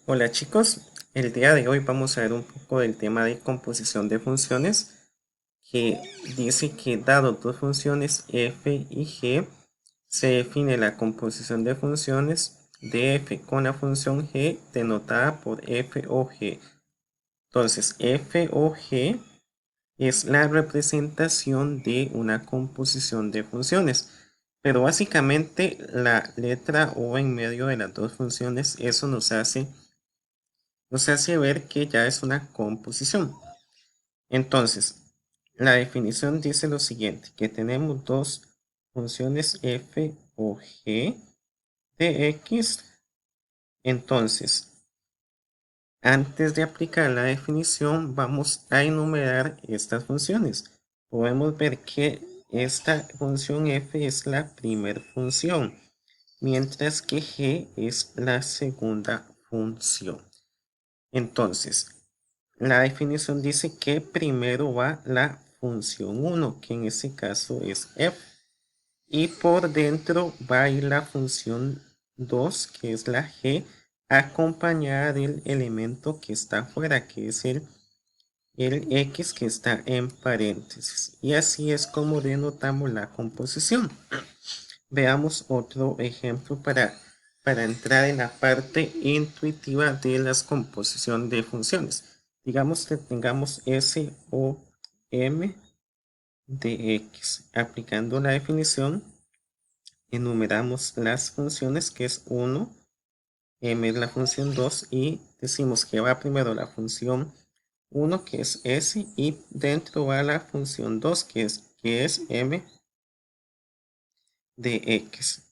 Hola chicos, el día de hoy vamos a ver un poco del tema de composición de funciones que dice que dado dos funciones f y g, se define la composición de funciones de f con la función g denotada por f o g. Entonces f o g es la representación de una composición de funciones. Pero básicamente la letra o en medio de las dos funciones, eso nos hace ver que ya es una composición. Entonces, la definición dice lo siguiente, que tenemos dos funciones f o g de x. Entonces, antes de aplicar la definición, vamos a enumerar estas funciones. Podemos ver que esta función f es la primera función, mientras que g es la segunda función. Entonces, la definición dice que primero va la función 1, que en este caso es f, y por dentro va a ir la función 2, que es la g, acompañada del elemento que está afuera, que es el x que está en paréntesis. Y así es como denotamos la composición. Veamos otro ejemplo para entrar en la parte intuitiva de la composición de funciones. Digamos que tengamos S o M de X. Aplicando la definición, enumeramos las funciones que es 1, M es la función 2 y decimos que va primero la función 1 que es S y dentro va la función 2 que es M de X.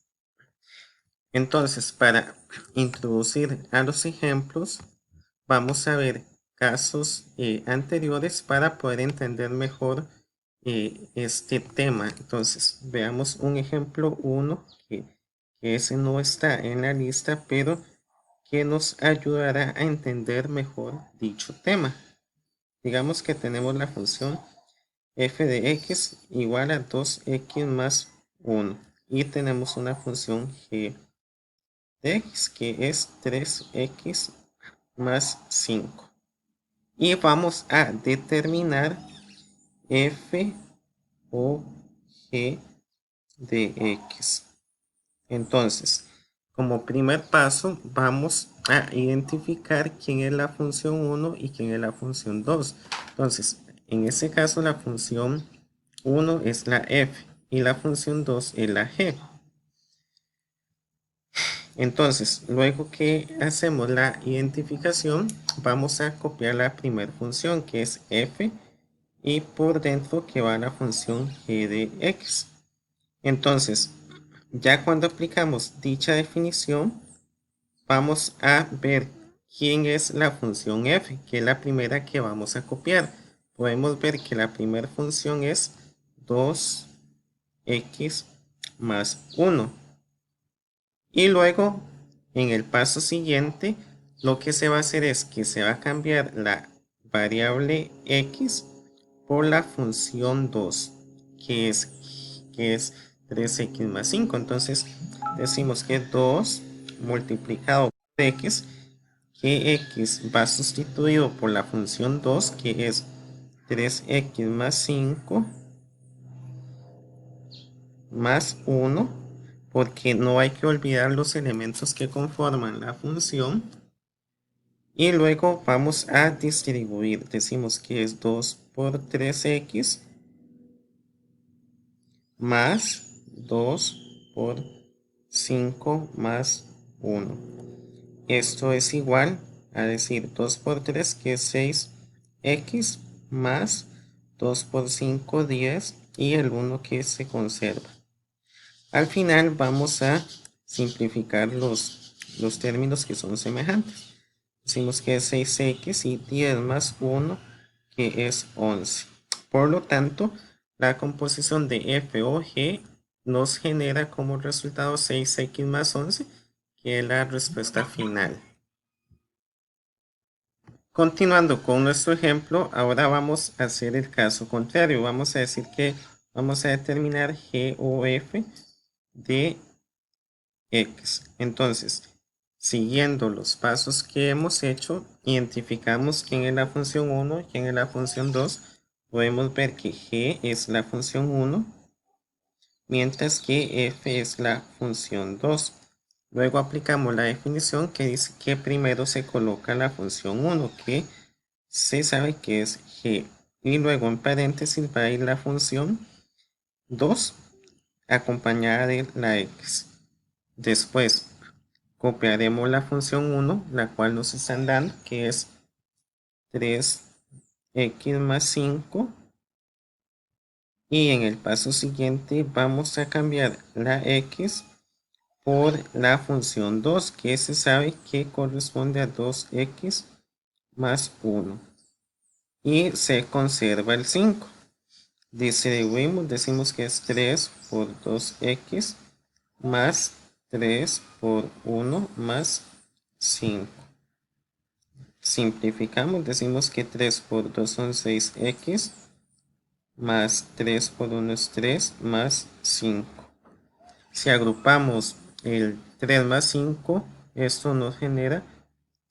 Entonces, para introducir a los ejemplos, vamos a ver casos anteriores para poder entender mejor este tema. Entonces, veamos un ejemplo 1 que ese no está en la lista, pero que nos ayudará a entender mejor dicho tema. Digamos que tenemos la función f de x igual a 2x más 1 y tenemos una función g de x que es 3x más 5. Y vamos a determinar f o g de x. Entonces, como primer paso, vamos a identificar quién es la función 1 y quién es la función 2. Entonces, en este caso, la función 1 es la f y la función 2 es la g. Entonces, luego que hacemos la identificación, vamos a copiar la primera función que es f y por dentro que va la función g de x. Entonces, ya cuando aplicamos dicha definición, vamos a ver quién es la función f, que es la primera que vamos a copiar. Podemos ver que la primera función es 2x más 1. Y luego, en el paso siguiente, lo que se va a hacer es que se va a cambiar la variable x por la función 2, que es 3x más 5. Entonces, decimos que 2 multiplicado por x, que x va sustituido por la función 2, que es 3x más 5 más 1, porque no hay que olvidar los elementos que conforman la función. Y luego vamos a distribuir. Decimos que es 2 por 3x más 2 por 5 más 1. Esto es igual a decir 2 por 3 que es 6x más 2 por 5 10 y el 1 que se conserva. Al final vamos a simplificar los términos que son semejantes. Decimos que es 6x y 10 más 1 que es 11. Por lo tanto, la composición de f o g nos genera como resultado 6x más 11, que es la respuesta final. Continuando con nuestro ejemplo, ahora vamos a hacer el caso contrario. Vamos a decir que vamos a determinar g o f de x. Entonces, siguiendo los pasos que hemos hecho, identificamos quién es la función 1 y quién es la función 2. Podemos ver que g es la función 1, mientras que f es la función 2. Luego aplicamos la definición que dice que primero se coloca la función 1, que se sabe que es g. Y luego en paréntesis va a ir la función 2 acompañada de la x. Después copiaremos la función 1, la cual nos están dando, que es 3x más 5. Y en el paso siguiente vamos a cambiar la x por la función 2, que se sabe que corresponde a 2x más 1. Y se conserva el 5. Distribuimos, decimos que es 3 por 2x más 3 por 1 más 5. Simplificamos, decimos que 3 por 2 son 6x, más 3 por 1 es 3, más 5. Si agrupamos el 3 más 5, esto nos genera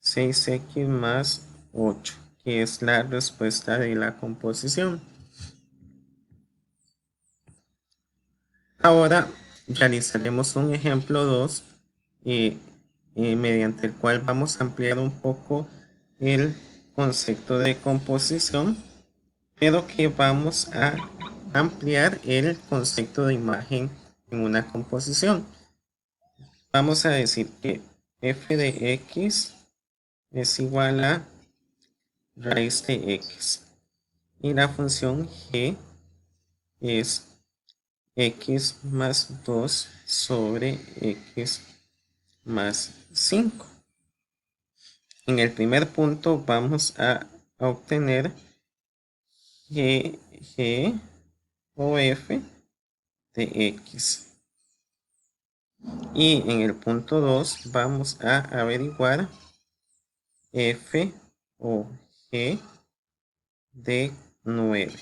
6x más 8, que es la respuesta de la composición. Ahora realizaremos un ejemplo 2, mediante el cual vamos a ampliar un poco el concepto de composición, pero que vamos a ampliar el concepto de imagen en una composición. Vamos a decir que f de x es igual a raíz de x y la función g es x más 2 sobre x más 5. En el primer punto vamos a obtener g o f de x. Y en el punto 2 vamos a averiguar f o g de 9.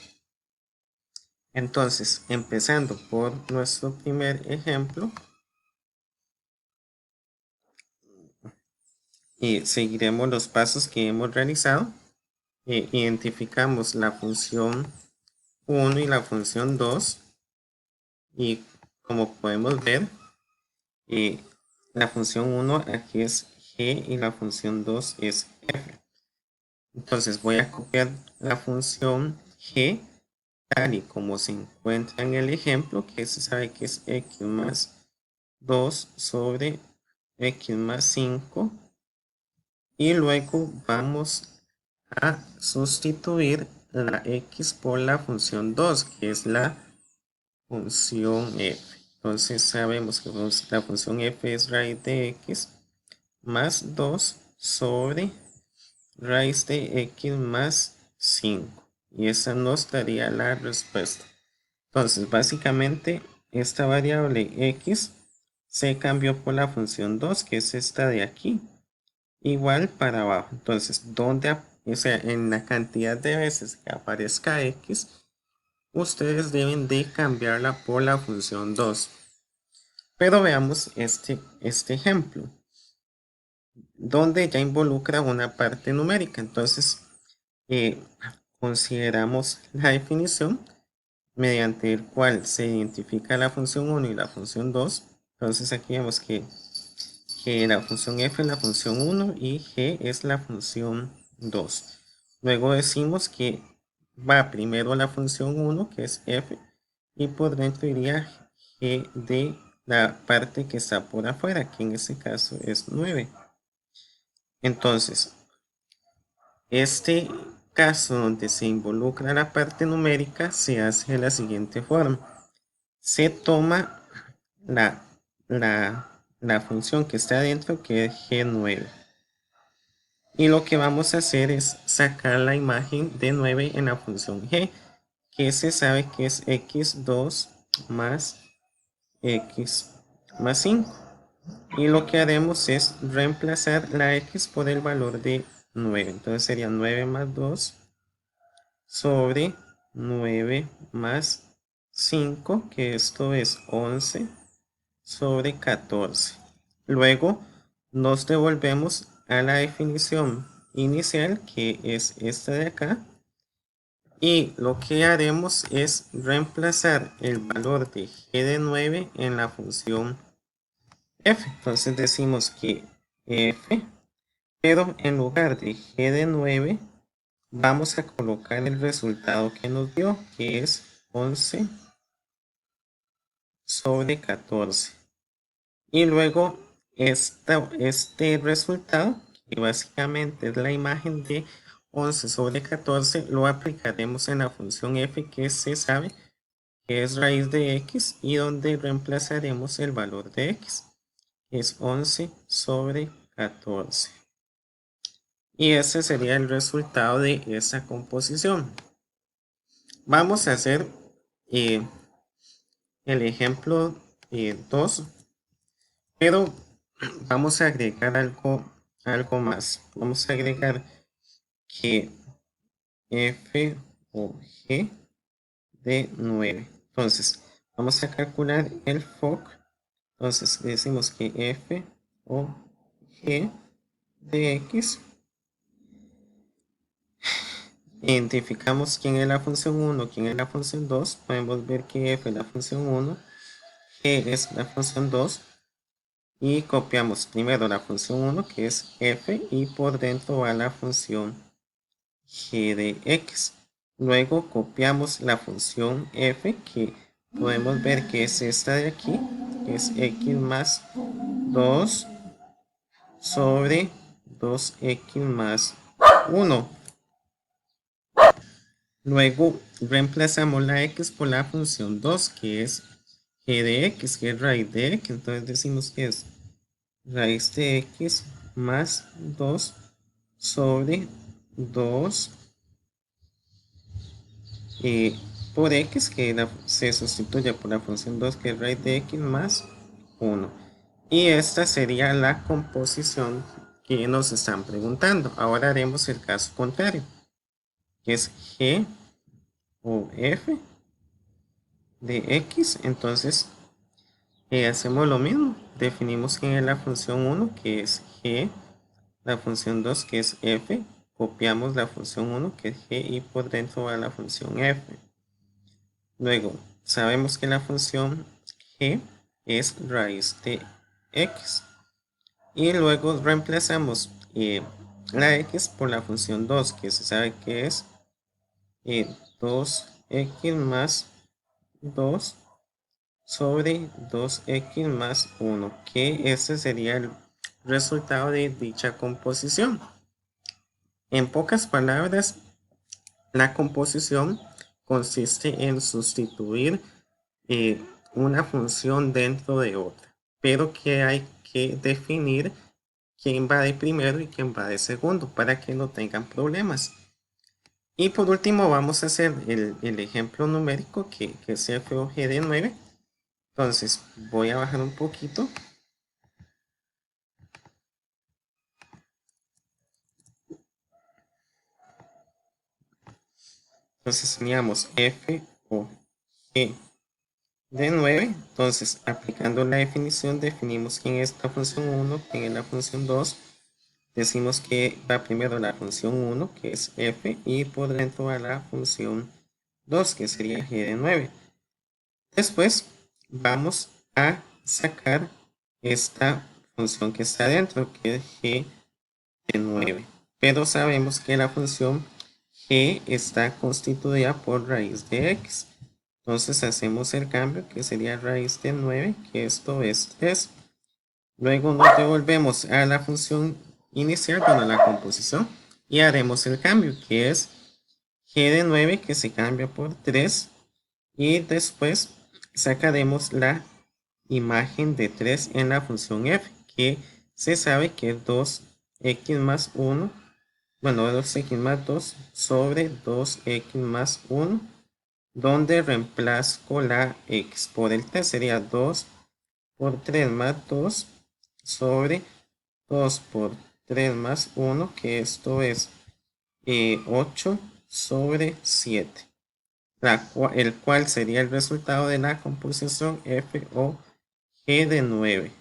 Entonces, empezando por nuestro primer ejemplo, y seguiremos los pasos que hemos realizado. Identificamos la función 1 y la función 2, y como podemos ver, la función 1 aquí es g y la función 2 es f. Entonces voy a copiar la función g tal y como se encuentra en el ejemplo, que se sabe que es x más 2 sobre x más 5, y luego vamos a sustituir la x por la función 2, que es la función f. Entonces sabemos que la función f es raíz de x más 2 sobre raíz de x más 5. Y esa nos daría la respuesta. Entonces básicamente esta variable x se cambió por la función 2, que es esta de aquí. Igual para abajo. Entonces, o sea, en la cantidad de veces que aparezca x, ustedes deben de cambiarla por la función 2. Pero veamos este ejemplo, donde ya involucra una parte numérica. Entonces, consideramos la definición mediante el cual se identifica la función 1 y la función 2. Entonces aquí vemos que la función f es la función 1 y g es la función 2. Luego decimos que va primero la función 1, que es f, y por dentro iría g de la parte que está por afuera, que en este caso es 9. Entonces, este caso donde se involucra la parte numérica se hace de la siguiente forma. Se toma la función que está adentro, que es g9. Y lo que vamos a hacer es sacar la imagen de 9 en la función g, que se sabe que es x2 más x más 5. Y lo que haremos es reemplazar la x por el valor de 9. Entonces sería 9 más 2 sobre 9 más 5, que esto es 11 sobre 14. Luego nos devolvemos a la definición inicial, que es esta de acá, y lo que haremos es reemplazar el valor de g de 9 en la función f. Entonces decimos que f, pero en lugar de g de 9, vamos a colocar el resultado que nos dio, que es 11 sobre 14. Y luego este resultado, que básicamente es la imagen de 11 sobre 14, lo aplicaremos en la función f, que se sabe que es raíz de x, y donde reemplazaremos el valor de x, que es 11 sobre 14. Y ese sería el resultado de esa composición. Vamos a hacer el ejemplo 2, pero vamos a agregar algo más. Vamos a agregar que f o g de 9. Entonces, vamos a calcular el FOC. Entonces, decimos que f o g de x. Identificamos quién es la función 1, quién es la función 2. Podemos ver que f es la función 1, g es la función 2. Y copiamos primero la función 1, que es f, y por dentro va la función g de x. Luego copiamos la función f, que podemos ver que es esta de aquí, que es x más 2 sobre 2x más 1. Luego reemplazamos la x por la función 2, que es g de x, que es raíz de x. Entonces decimos que es raíz de x más 2 sobre 2 por x, que se sustituye por la función 2, que es raíz de x más 1. Y esta sería la composición que nos están preguntando. Ahora haremos el caso contrario, que es g o f de x. Entonces hacemos lo mismo. Definimos quién es la función 1, que es g, la función 2, que es f. Copiamos la función 1, que es g, y por dentro va la función f. Luego, sabemos que la función g es raíz de x. Y luego reemplazamos la x por la función 2, que se sabe que es 2x más 2 sobre 2x más 1, que ese sería el resultado de dicha composición. En pocas palabras, la composición consiste en sustituir una función dentro de otra, pero que hay que definir quién va de primero y quién va de segundo para que no tengan problemas. Y por último vamos a hacer el ejemplo numérico, que es f o g de 9. Entonces voy a bajar un poquito. Entonces teníamos f o g de 9. Entonces, aplicando la definición, definimos quién es la función 1, quién es la función 2. Decimos que va primero la función 1, que es f, y por dentro va la función 2, que sería g de 9. Después vamos a sacar esta función que está dentro, que es g de 9. Pero sabemos que la función g está constituida por raíz de x. Entonces hacemos el cambio, que sería raíz de 9, que esto es 3. Luego nos devolvemos a la función inicial, bueno, la composición, y haremos el cambio, que es g de 9, que se cambia por 3. Y después sacaremos la imagen de 3 en la función f, que se sabe que es 2x más 1, bueno, 2x más 2 sobre 2x más 1, donde reemplazo la x por el 3, sería 2 por 3 más 2 sobre 2 por 3 más 1, que esto es 8 sobre 7. El cual sería el resultado de la composición f o g de 9.